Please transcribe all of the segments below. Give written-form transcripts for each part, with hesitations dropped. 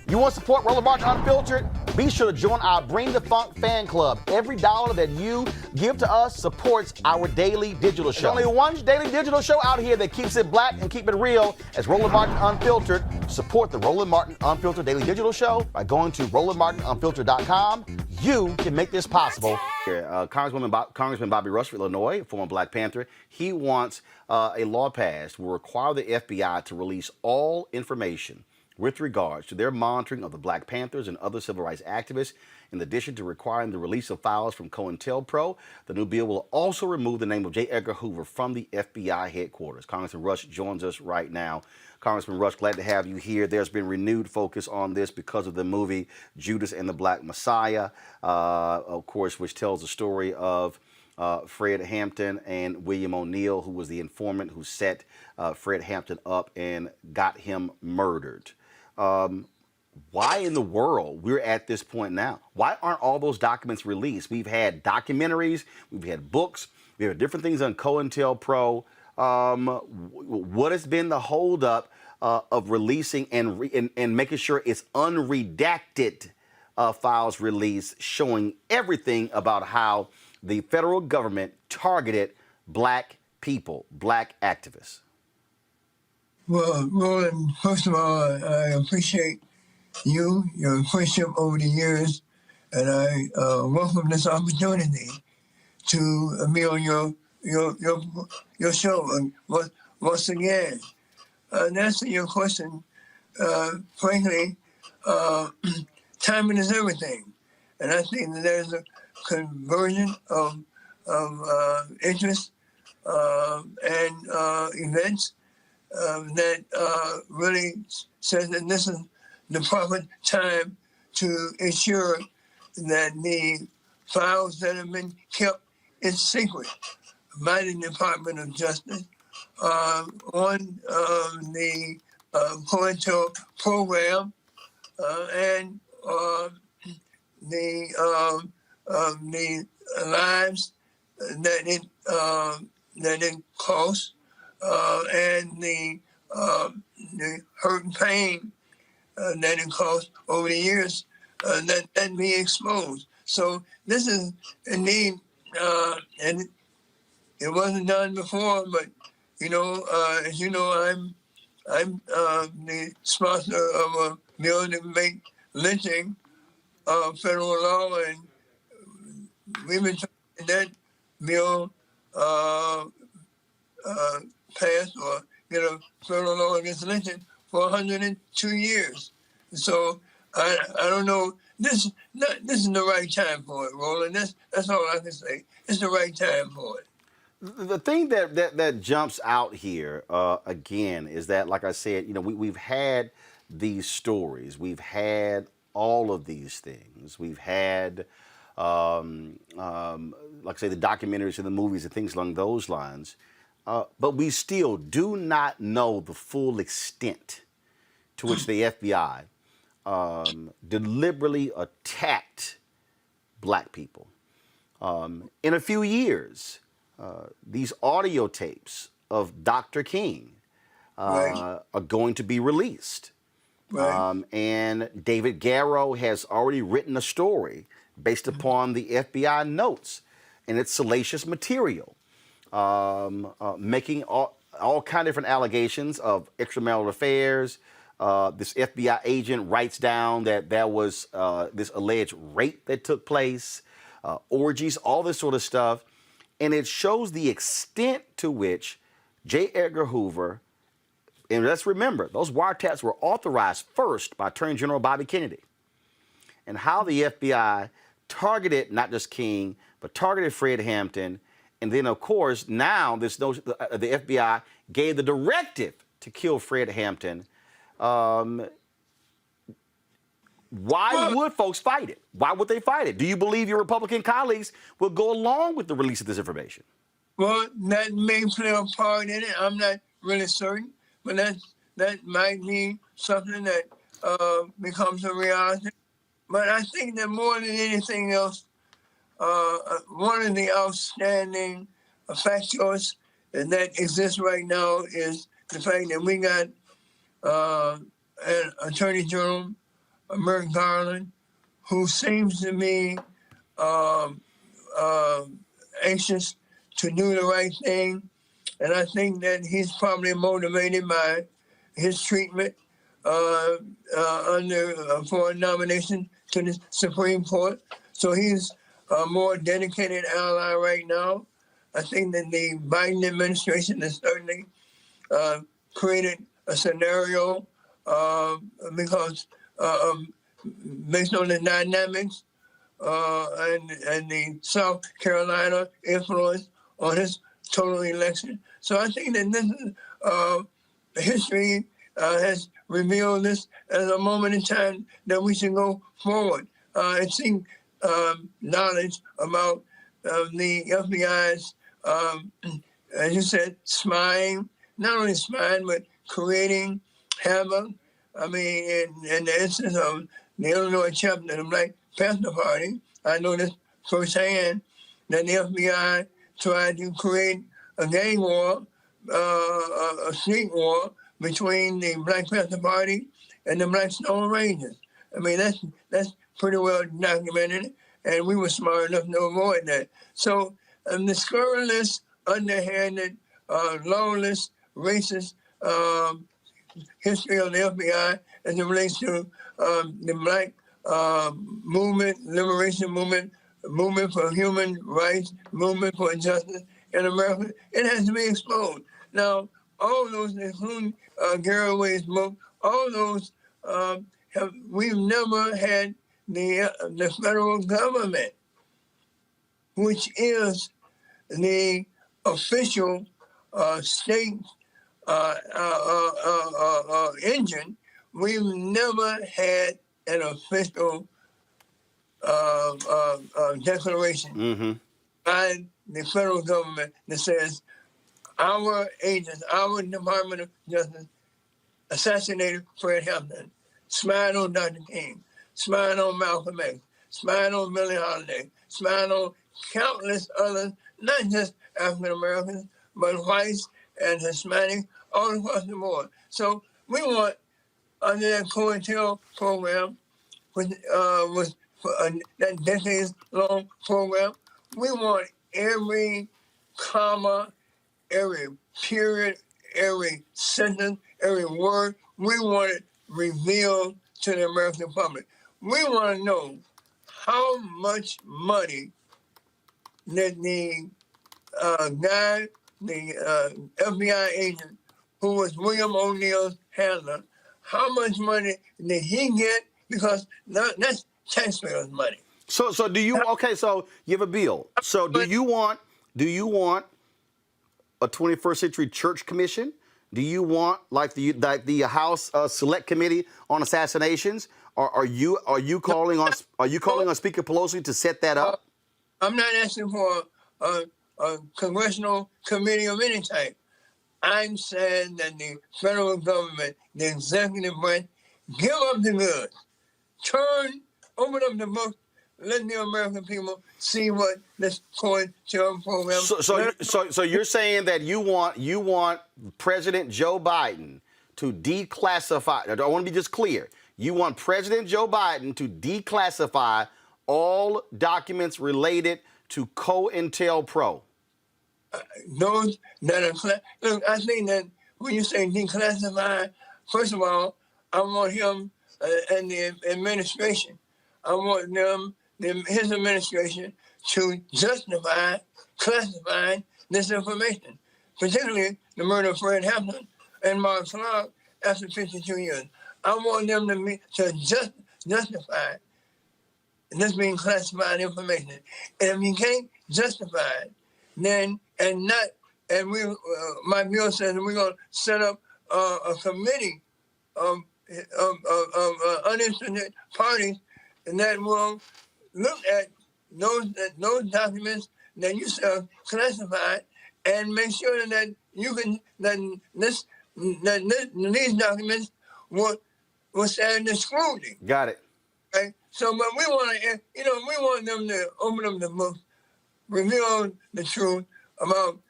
You want to support Roland Martin Unfiltered? Be sure to join our Bring the Funk fan club. Every dollar that you give to us supports our daily digital show. There's only one daily digital show out here that keeps it black and keep it real as Roland Martin Unfiltered. Support the Roland Martin Unfiltered daily digital show by going to RolandMartinUnfiltered.com. You can make this possible. Congressman Bobby Rush of Illinois, former Black Panther, he wants a law passed will require the FBI to release all information with regards to their monitoring of the Black Panthers and other civil rights activists. In addition to requiring the release of files from COINTELPRO, the new bill will also remove the name of J. Edgar Hoover from the FBI headquarters. Congressman Rush joins us right now. Congressman Rush, glad to have you here. There's been renewed focus on this because of the movie Judas and the Black Messiah, of course, which tells the story of Fred Hampton and William O'Neill, who was the informant who set Fred Hampton up and got him murdered. Why in the world we're at this point now? Why aren't all those documents released? We've had documentaries, we've had books, we have different things on COINTELPRO. What has been the holdup of releasing and making sure it's unredacted files released, showing everything about how the federal government targeted black people, black activists? Well, Roland, first of all, I appreciate your friendship over the years, and I welcome this opportunity to be on your show. And once again, and answer your question, frankly, timing is everything, and I think that there's a conversion of interest and events that really says that this is the proper time to ensure that the files that have been kept in secret by the Department of Justice on the COINTELPRO program and the lives that it costs and the hurt and pain that it caused over the years that be exposed. So this is indeed, and it wasn't done before, but as you know, I'm the sponsor of a bill to make lynching federal law, and we've been trying to get that bill passed or get a federal law against lynching for 102 years. So I don't know. This is the right time for it, Roland. That's all I can say. It's the right time for it. The thing that jumps out here again is that, like I said, we've had these stories, we've had all of these things, we've had, like I say, the documentaries and the movies and things along those lines, but we still do not know the full extent to which the FBI deliberately attacked black people. In a few years, these audio tapes of Dr. King Right. are going to be released. Right. And David Garrow has already written a story based upon the FBI notes, and it's salacious material, making all kind of different allegations of extramarital affairs. This FBI agent writes down that there was this alleged rape that took place, orgies, all this sort of stuff. And it shows the extent to which J. Edgar Hoover, and let's remember, those wiretaps were authorized first by Attorney General Bobby Kennedy, and how the FBI targeted not just King, but targeted Fred Hampton. And then, of course, now the FBI gave the directive to kill Fred Hampton. Why would folks fight it? Why would they fight it? Do you believe your Republican colleagues will go along with the release of this information? Well, that may play a part in it. I'm not really certain, but that might be something that becomes a reality. But I think that more than anything else, one of the outstanding factors that exists right now is the fact that we got an Attorney General Merrick Garland, who seems to be anxious to do the right thing. And I think that he's probably motivated by his treatment for a nomination to the Supreme Court. So he's a more dedicated ally right now. I think that the Biden administration has certainly created a scenario because based on the dynamics and the South Carolina influence on his total election. So I think that this is history has revealed this as a moment in time that we should go forward. It seems knowledge about the FBI's, as you said, spying, not only spying, but creating havoc. I mean, in the instance of the Illinois chapter of the Black Panther Party, I know this firsthand, that the FBI tried to create a gang war, a street war between the Black Panther Party and the Black Stone Rangers. I mean, that's pretty well documented, and we were smart enough to avoid that. So the scurrilous, underhanded, lawless, racist history of the FBI as it relates to the Black movement, liberation movement, movement for human rights, movement for justice in America, it has to be exposed. Now, all those, including Garraway's book, all those we've never had the federal government, which is the official state engine. We've never had an official declaration by the federal government that says our agents, our Department of Justice assassinated Fred Hampton, spied on Dr. King, spied on Malcolm X, spied on Billie Holiday, spied on countless others, not just African Americans, but whites and Hispanics all across the board. So we want, under that COINTELPRO program, which was that decades-long program, we want every comma, every period, every sentence, every word, we want it revealed to the American public. We want to know how much money that the guy, the FBI agent, who was William O'Neill's handler, how much money did he get? Because that's taxpayers' money. So do you? Okay, so you have a bill. So do you want a 21st Century Church Commission? Do you want like the House Select Committee on Assassinations? Or are you calling on Speaker Pelosi to set that up? I'm not asking for a congressional committee of any type. I'm saying that the federal government, the executive branch, give up the goods. Open up the book, let the American people see what this COINTELPRO program. So you're saying that you want President Joe Biden to declassify. I want to be just clear. You want President Joe Biden to declassify all documents related to COINTELPRO. Those that are look, I think that when you say declassify, first of all, I want him and the administration. I want his administration to justify classifying this information, particularly the murder of Fred Hampton and Mark Clark after 52 years. I want them to justify this being classified information. And if you can't justify it, then my bill says that we're going to set up a committee of uninterested parties, and that will look at those documents that you have classified and make sure that these documents will stand the scrutiny. Got it. Right? So, but we want them to open up the book, reveal the truth about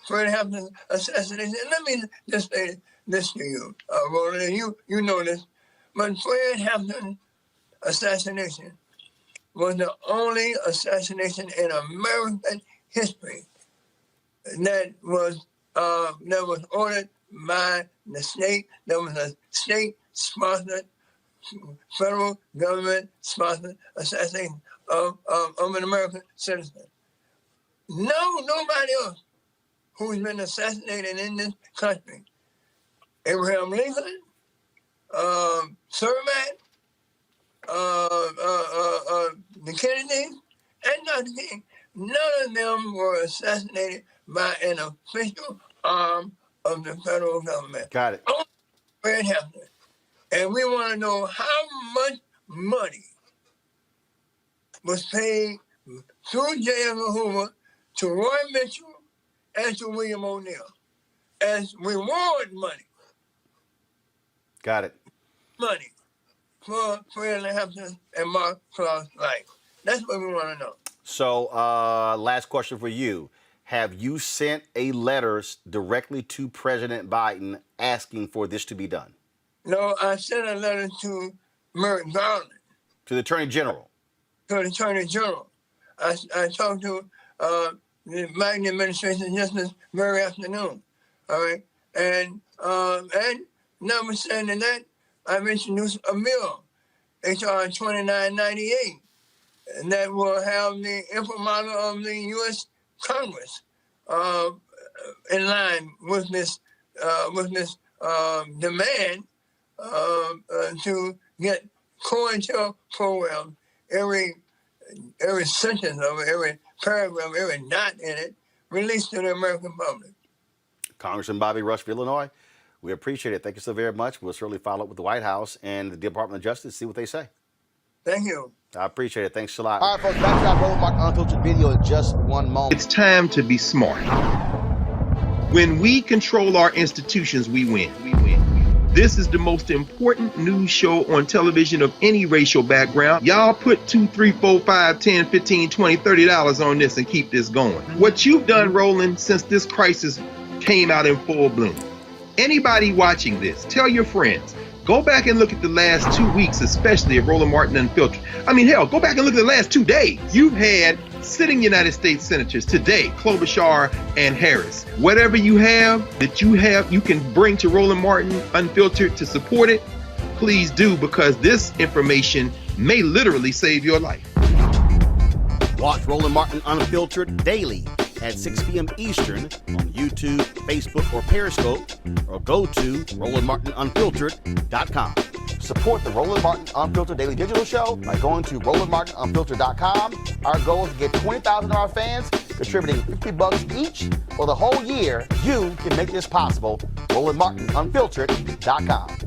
Fred Hampton's assassination. And let me just say this to you, Roland, and you know this, but Fred Hampton assassination was the only assassination in American history that was ordered by the state. There was a state-sponsored, federal government-sponsored assassination of an American citizen. Nobody else who's been assassinated in this country. Abraham Lincoln, Survey, the Kennedys, and Dr. King, none of them were assassinated by an official arm of the federal government. Got it. Only where it happened. And we want to know how much money was paid through J. Edgar Hoover to Roy Mitchell and to William O'Neill as reward money. Got it. Money for Fred Hampton and Mark Clark's life. That's what we want to know. So, last question for you. Have you sent a letter directly to President Biden asking for this to be done? No, I sent a letter to Merrick Garland. To the Attorney General? To the Attorney General. I talked to the Biden administration just this very afternoon. All right? And notwithstanding that, I've introduced a bill, H.R. 2998, that will have the imprimatur of the U.S. Congress in line with this demand to get COINTELPRO, every sentence of it, every paragraph, every dot in it, released to the American public. Congressman Bobby Rush of Illinois, we appreciate it. Thank you so very much. We'll certainly follow up with the White House and the Department of Justice, see what they say. Thank you. I appreciate it. Thanks a lot. All right, folks, back to our Roland Martin Unfiltered video in just one moment. It's time to be smart. When we control our institutions, we win. This is the most important news show on television of any racial background. Y'all put $2, $3, $4, $5, $10, $15, $20, $30 on this and keep this going. What you've done, Roland, since this crisis came out in full bloom. Anybody watching this, tell your friends. Go back and look at the last 2 weeks, especially of Roland Martin Unfiltered. I mean, hell, go back and look at the last 2 days. You've had sitting United States senators today, Klobuchar and Harris. Whatever you have that you can bring to Roland Martin Unfiltered to support it, please do, because this information may literally save your life. Watch Roland Martin Unfiltered daily at 6 p.m. Eastern on YouTube, Facebook, or Periscope, or go to RolandMartinUnfiltered.com. Support the Roland Martin Unfiltered Daily Digital Show by going to RolandMartinUnfiltered.com. Our goal is to get 20,000 of our fans contributing $50 each for the whole year. You can make this possible. RolandMartinUnfiltered.com.